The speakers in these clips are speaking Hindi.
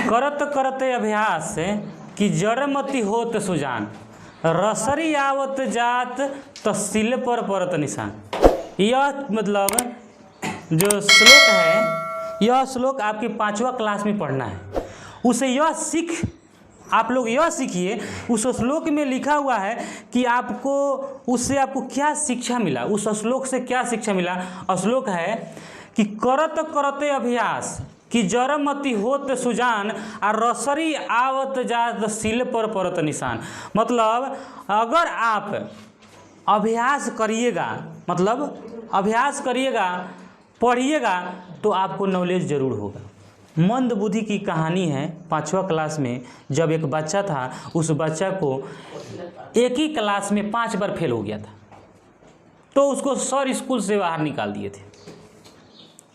करत करते अभ्यास कि जड़ मति होत सुजान, रसरी आवत जात तहसील पर परत निशान। यह मतलब जो श्लोक है, यह श्लोक आपके 5वां क्लास में पढ़ना है। उसे यह सीख आप लोग यह सीखिए, उस श्लोक में लिखा हुआ है कि आपको उससे आपको क्या शिक्षा मिला, उस श्लोक से क्या शिक्षा मिला। श्लोक है कि करत करते अभ्यास कि जड़ मति होत सुजान और रसरी आवत जात सील पर परत निशान। मतलब अगर आप अभ्यास करिएगा, मतलब अभ्यास करिएगा, पढ़िएगा तो आपको नॉलेज जरूर होगा। मंद बुद्धि की कहानी है 5वां क्लास में, जब एक बच्चा था, उस बच्चा को एक ही क्लास में 5 बार फेल हो गया था, तो उसको सर स्कूल से बाहर निकाल दिए थे।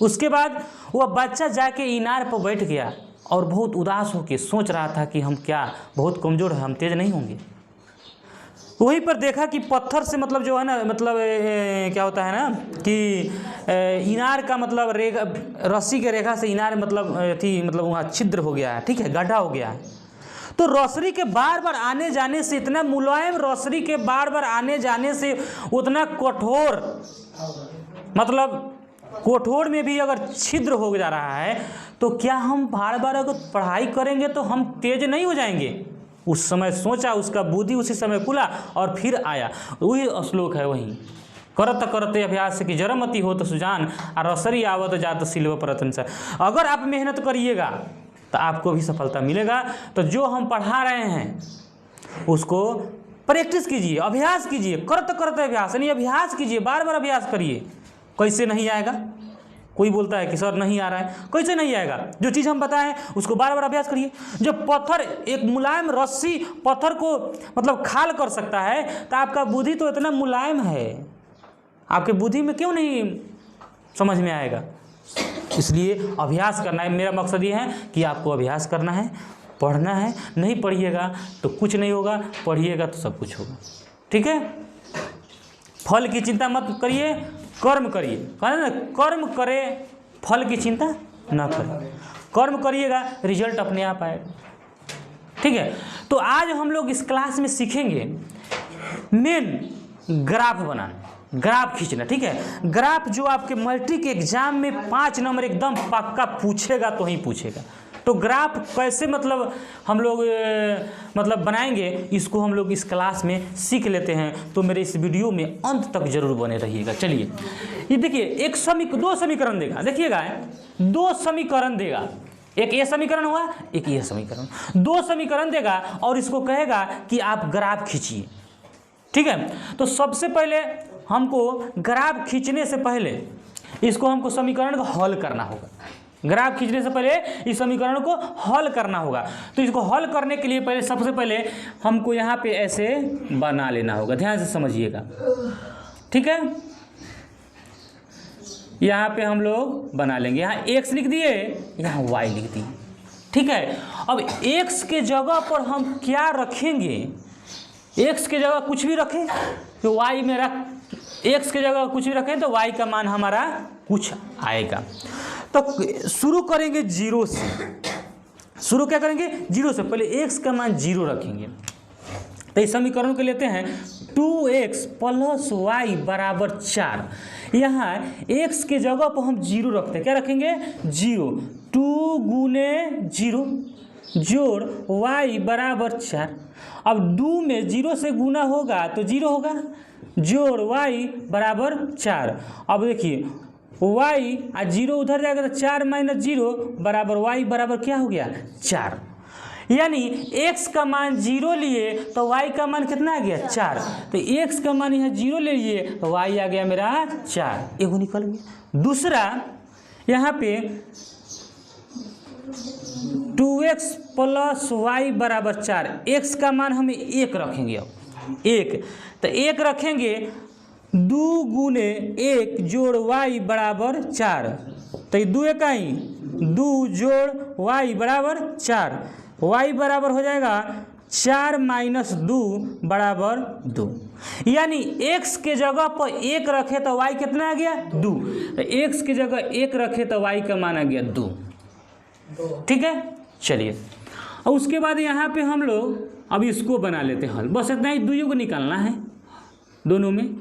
उसके बाद वह बच्चा जाके इनार पर बैठ गया और बहुत उदास होकर सोच रहा था कि हम क्या बहुत कमज़ोर हैं, हम तेज नहीं होंगे। वहीं पर देखा कि पत्थर से मतलब जो है ना, मतलब क्या होता है ना कि इनार का मतलब रेखा, रस्सी के रेखा से इनार मतलब थी, मतलब वहाँ छिद्र हो गया है, ठीक है, गड्ढा हो गया है। तो रोशनी के बार बार आने जाने से, इतना मुलायम रोशनी के बार बार आने जाने से उतना कठोर, मतलब कठोर में भी अगर छिद्र हो जा रहा है तो क्या हम बार बार अगर पढ़ाई करेंगे तो हम तेज नहीं हो जाएंगे। उस समय सोचा, उसका बुद्धि उसी समय खुला और फिर आया। वही श्लोक है, वही करत करते अभ्यास कि जड़ मति होत सुजान और रसरी आवत जात सिल्व परतन से। अगर आप मेहनत करिएगा तो आपको भी सफलता मिलेगा। तो जो हम पढ़ा रहे हैं उसको प्रैक्टिस कीजिए, अभ्यास कीजिए, करते करते अभ्यास, यानी अभ्यास कीजिए, बार बार अभ्यास करिए। कैसे नहीं आएगा? कोई बोलता है कि सर नहीं आ रहा है, कैसे नहीं आएगा? जो चीज़ हम बताएं उसको बार बार अभ्यास करिए। जब पत्थर, एक मुलायम रस्सी पत्थर को मतलब खाल कर सकता है, तो आपका बुद्धि तो इतना मुलायम है, आपके बुद्धि में क्यों नहीं समझ में आएगा? इसलिए अभ्यास करना है। मेरा मकसद ये है कि आपको अभ्यास करना है, पढ़ना है। नहीं पढ़िएगा तो कुछ नहीं होगा, पढ़िएगा तो सब कुछ होगा। ठीक है, फल की चिंता मत करिए, कर्म करिए। कहना ना, कर्म करे फल की चिंता न करें। कर्म करिएगा, रिजल्ट अपने आप आएगा। ठीक है, तो आज हम लोग इस क्लास में सीखेंगे मेन ग्राफ बनाना, ग्राफ खींचना। ठीक है, ग्राफ जो आपके मैट्रिक एग्जाम में 5 नंबर एकदम पक्का पूछेगा तो ही पूछेगा। तो ग्राफ कैसे मतलब हम लोग मतलब बनाएंगे, इसको हम लोग इस क्लास में सीख लेते हैं। तो मेरे इस वीडियो में अंत तक जरूर बने रहिएगा। चलिए, ये देखिए, 2 समीकरण देगा, देखिएगा 2 समीकरण देगा। एक ये समीकरण हुआ, एक ये समीकरण, 2 समीकरण देगा और इसको कहेगा कि आप ग्राफ खींचिए। ठीक है, तो सबसे पहले हमको ग्राफ खींचने से पहले इसको हमको समीकरण को हल करना होगा। ग्राफ खींचने से पहले इस समीकरण को हल करना होगा। तो इसको हल करने के लिए पहले, सबसे पहले हमको यहाँ पे ऐसे बना लेना होगा। ध्यान से समझिएगा। ठीक है, यहाँ पे हम लोग बना लेंगे। यहाँ x लिख दिए, यहाँ y लिख दिए। ठीक है, अब x के जगह पर हम क्या रखेंगे? x के जगह कुछ भी रखें तो y में रख, x के जगह कुछ भी रखें तो y का मान हमारा कुछ आएगा। तो शुरू करेंगे 0 से। शुरू क्या करेंगे? 0 से। पहले x का मान 0 रखेंगे। तो इस समीकरण को लेते हैं 2x + y = 4। यहाँ x के जगह पर हम 0 रखते हैं। क्या रखेंगे? 0। 2 × 0 जोड़ y = 4। अब 2 में 0 से गुना होगा तो 0 होगा, जोड़ y = 4। अब देखिए, y और 0 उधर जाएगा तो 4 - 0 बराबर y बराबर क्या हो गया? 4। यानी x का मान 0 लिए तो y का मान कितना आ गया? 4। तो x का मान यहाँ 0 ले लिए तो y आ गया मेरा 4। एगो निकल गया। दूसरा, यहाँ पे 2x + y = 4। x का मान हमें 1 रखेंगे। अब 1, तो 1 रखेंगे, 2 × 1 जोड़ y = 4। तो 2 इकाई 2 जोड़ y = 4। y बराबर हो जाएगा 4 - 2 = 2। यानी x के जगह पर 1 रखे तो y कितना आ गया? 2। तो x की जगह 1 रखे तो y का मान आ गया 2। ठीक है, चलिए, और उसके बाद यहाँ पे हम लोग अब इसको बना लेते हैं हल। बस इतना ही, दुइयों को निकालना है दोनों में,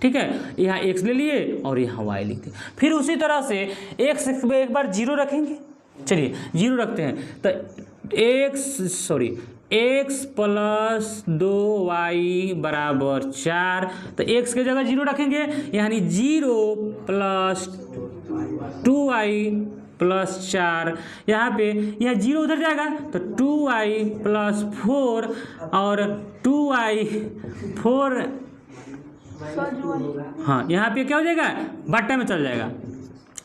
ठीक है। यहाँ x ले लिए और यहाँ y लिखते हैं। फिर उसी तरह से x में एक बार 0 रखेंगे। चलिए 0 रखते हैं, तो x प्लस 2y बराबर 4, तो x के जगह 0 रखेंगे, यानी 0 प्लस 2y प्लस 4। यहाँ पे यह 0 उधर जाएगा तो 2y प्लस 4 और 2y 4, हाँ यहाँ पे क्या हो जाएगा, बट्टा में चल जाएगा,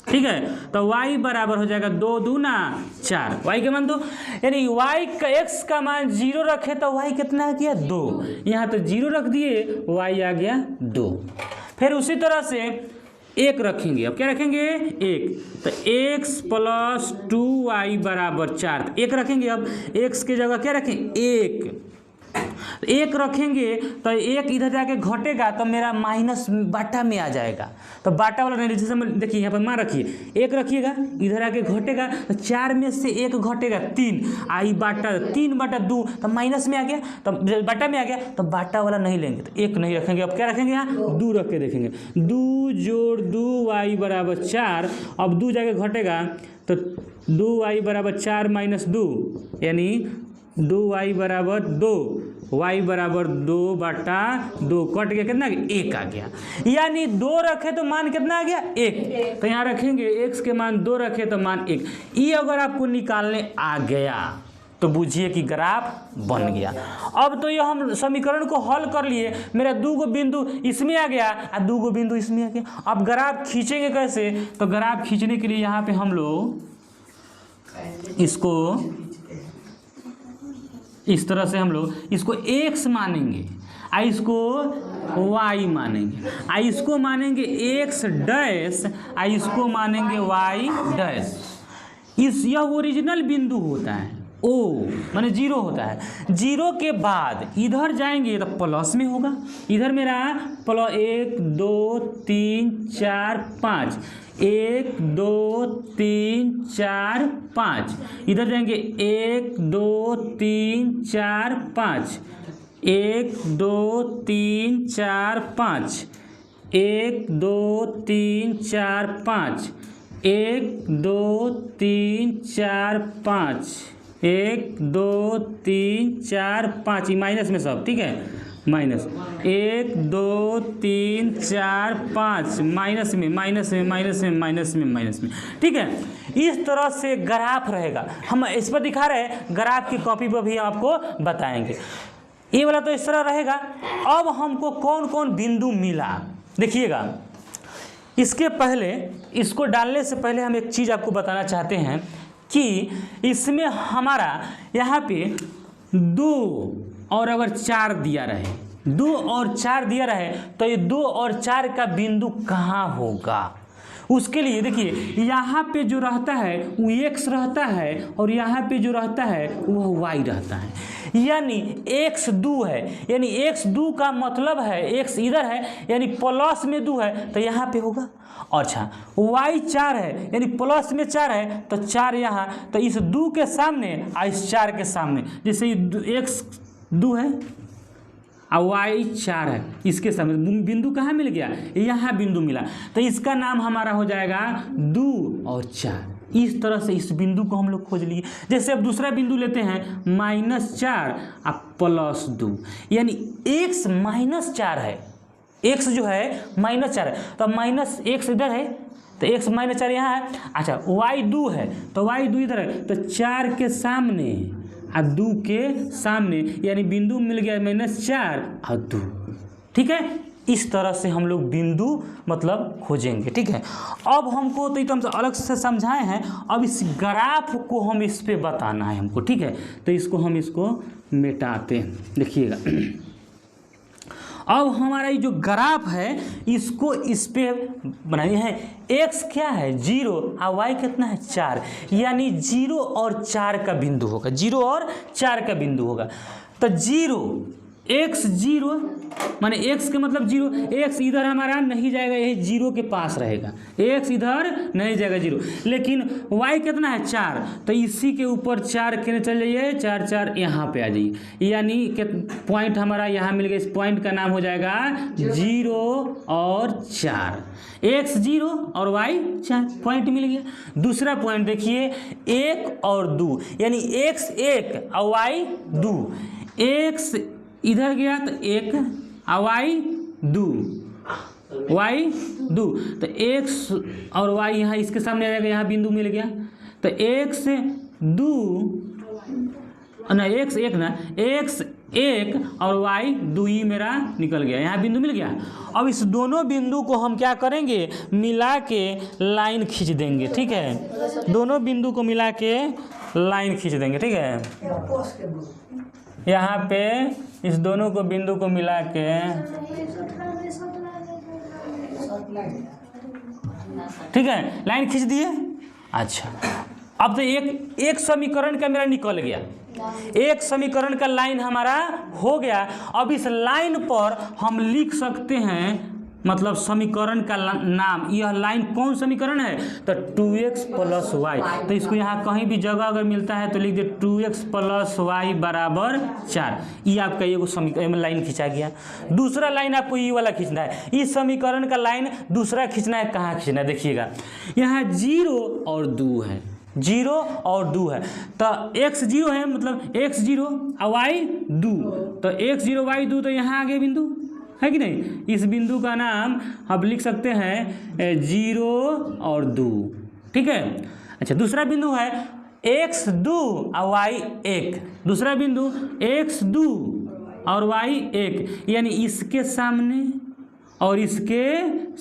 ठीक है। तो y बराबर हो जाएगा 2 दूना 4, y का मान 2, यानी y का x का मान 0 रखे तो y कितना आ गया 2, यहाँ तो 0 रख दिए, y आ गया 2। फिर उसी तरह से 1 रखेंगे, अब क्या रखेंगे 1, तो x प्लस 2y बराबर 4, 1 रखेंगे। अब x की जगह क्या रखें 1 रखेंगे, तो 1 इधर जाके घटेगा तो मेरा माइनस बाटा में आ जाएगा, तो बाटा वाला नहीं, जैसे देखिए यहाँ पर मान रखिए 1 रखिएगा, इधर आके घटेगा तो 4 में से 1 घटेगा 3, आई बाटा 3/2, तो माइनस में आ गया, तो बाटा में आ गया, तो बाटा वाला नहीं लेंगे, तो 1 नहीं रखेंगे। अब क्या रखेंगे यहाँ 2 रख के देखेंगे, 2 जोड़ 2y बराबर 4, अब 2 जाके घटेगा तो 2y बराबर 4 माइनस 2, यानी 2y बराबर 2, y बराबर 2/2, कट गया, कितना 1 आ गया, यानी 2 रखे तो मान कितना आ गया 1, तो यहाँ रखेंगे x के मान 2 रखे तो मान 1। ये अगर आपको निकालने आ गया तो बूझिए कि ग्राफ बन गया। अब तो ये हम समीकरण को हल कर लिए, मेरा 2 गो बिंदु इसमें आ गया और 2 गो बिंदु इसमें आ गया। अब ग्राफ खींचेंगे कैसे, तो ग्राफ खींचने के लिए यहाँ पे हम लोग इसको इस तरह से हम लोग इसको x मानेंगे, इसको y मानेंगे, इसको मानेंगे x डैश, इसको मानेंगे y डैश। यह ओरिजिनल बिंदु होता है, ओ माने 0 होता है। 0 के बाद इधर जाएंगे तो प्लस में होगा, इधर मेरा प्लस 1 2 3 4 5, 1 2 3 4 5, इधर जाएंगे 1 2 3 4 5, 1 2 3 4 5, 1 2 3 4 5, 1 2 3 4 5, 1 2 3 4 5, ये माइनस में सब, ठीक है, माइनस 1 2 3 4 5, माइनस में माइनस में माइनस में माइनस में माइनस में, ठीक है। इस तरह से ग्राफ रहेगा, हम इस पर दिखा रहे हैं, ग्राफ की कॉपी पर भी आपको बताएंगे। ये वाला तो इस तरह रहेगा। अब हमको कौन कौन बिंदु मिला देखिएगा। इसके पहले, इसको डालने से पहले हम एक चीज़ आपको बताना चाहते हैं कि इसमें हमारा यहाँ पे 2 और अगर 4 दिया रहे, 2 और 4 दिया रहे, तो ये 2 और 4 का बिंदु कहाँ होगा, उसके लिए देखिए यहाँ पे जो रहता है वो x रहता है और यहाँ पे जो रहता है वह y रहता है, यानी x 2 है, यानी x 2 का मतलब है x इधर है, यानी प्लस में 2 है तो यहाँ पे होगा। अच्छा y 4 है, यानी प्लस में 4 है तो 4 यहाँ, तो इस 2 के सामने और इस 4 के सामने, जैसे x 2 है और y 4 है, इसके सामने बिंदु कहाँ मिल गया, यहाँ बिंदु मिला, तो इसका नाम हमारा हो जाएगा 2 और 4। इस तरह से इस बिंदु को हम लोग खोज लिए। जैसे अब दूसरा बिंदु लेते हैं -4 और +2, यानी x -4 है, x जो है -4 है, तो -x इधर है तो x -4 यहाँ है। अच्छा y 2 है तो y 2 इधर है, तो 4 के सामने और 2 के सामने, यानी बिंदु मिल गया -4 और 2, ठीक है। इस तरह से हम लोग बिंदु मतलब खोजेंगे, ठीक है। अब हमको तो हम अलग से समझाए हैं, अब इस ग्राफ को हम इस पे बताना है हमको, ठीक है। तो इसको मिटाते हैं, देखिएगा। अब हमारा ये जो ग्राफ है इसको इस पे बनाए हैं। x क्या है 0 और y कितना है 4, यानी 0 और 4 का बिंदु होगा, 0 और 4 का बिंदु होगा। तो 0 x 0 माने x के मतलब 0, x इधर हमारा नहीं जाएगा, यही 0 के पास रहेगा, x इधर नहीं जाएगा 0। लेकिन y कितना है 4, तो इसी के ऊपर 4 के चल जाइए, 4 4 यहाँ पे आ जाइए, यानी कि पॉइंट हमारा यहाँ मिल गया। इस पॉइंट का नाम हो जाएगा 0 और 4, x 0 और y 4, पॉइंट मिल गया। दूसरा पॉइंट देखिए 1 और 2, यानी x 1 और y 2, x इधर गया तो 1 और y 2, y 2, तो x और y यहाँ इसके सामने आ जाएगा, यहाँ बिंदु मिल गया, तो x 2 ना x 1 ना x 1 और y 2 ही मेरा निकल गया, यहाँ बिंदु मिल गया। अब इस दोनों बिंदु को हम क्या करेंगे, मिला के लाइन खींच देंगे, ठीक है, दोनों बिंदु को मिला के लाइन खींच देंगे, ठीक है। यहाँ पे इस दोनों को बिंदु को मिला के ठीक है लाइन खींच दिए। अच्छा, अब तो एक समीकरण का मेरा निकल गया, एक समीकरण का लाइन हमारा हो गया। अब इस लाइन पर हम लिख सकते हैं, मतलब समीकरण का नाम, यह लाइन कौन समीकरण है, तो 2x + y। तो इसको यहाँ कहीं भी जगह अगर मिलता है तो लिख दे 2x + y बराबर 4। ये आपका ये समीकरण लाइन खींचा गया। दूसरा लाइन आपको ये वाला खींचना है, इस समीकरण का लाइन दूसरा खींचना है। कहाँ खींचना है देखिएगा, यहाँ 0 और 2 है, 0 और 2 है, तो x 0 है, मतलब x 0 और y 2, तो x 0 y 2, तो यहाँ आगे बिंदु है कि नहीं। इस बिंदु का नाम हम लिख सकते हैं 0 और 2, ठीक है। अच्छा, दूसरा बिंदु है x 2 और y 1, दूसरा बिंदु x 2 और y 1, यानी इसके सामने और इसके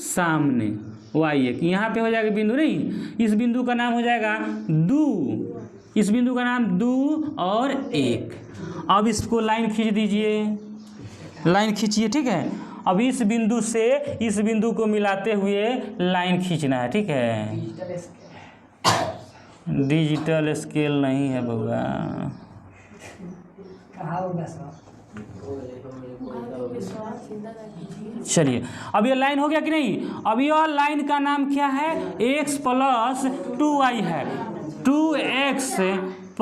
सामने y 1, यहाँ पे हो जाएगा बिंदु, नहीं, इस बिंदु का नाम हो जाएगा 2, इस बिंदु का नाम 2 और 1। अब इसको लाइन खींच दीजिए, लाइन खींचिए, ठीक है। अब इस बिंदु से इस बिंदु को मिलाते हुए लाइन खींचना है, ठीक है। डिजिटल स्केल नहीं है बउआ, चलिए अब ये लाइन हो गया कि नहीं। अब यह लाइन का नाम क्या है, x + 2y है, 2x +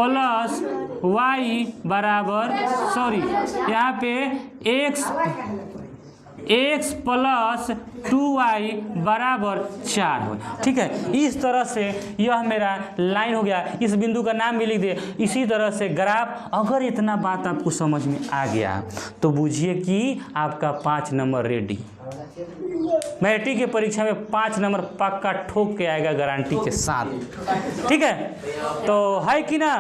y बराबर, सॉरी यहाँ पे x + 2y बराबर 4 हो, ठीक है। इस तरह से यह मेरा लाइन हो गया, इस बिंदु का नाम भी लिख दे। इसी तरह से ग्राफ, अगर इतना बात आपको समझ में आ गया तो बूझिए कि आपका 5 नंबर रेडी। मैट्रिक की परीक्षा में 5 नंबर पक्का ठोक के आएगा, गारंटी के साथ, ठीक है। तो है कि ना,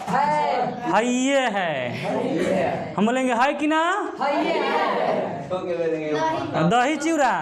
है, ये है, हम बोलेंगे है कि ना, दही चिवड़ा।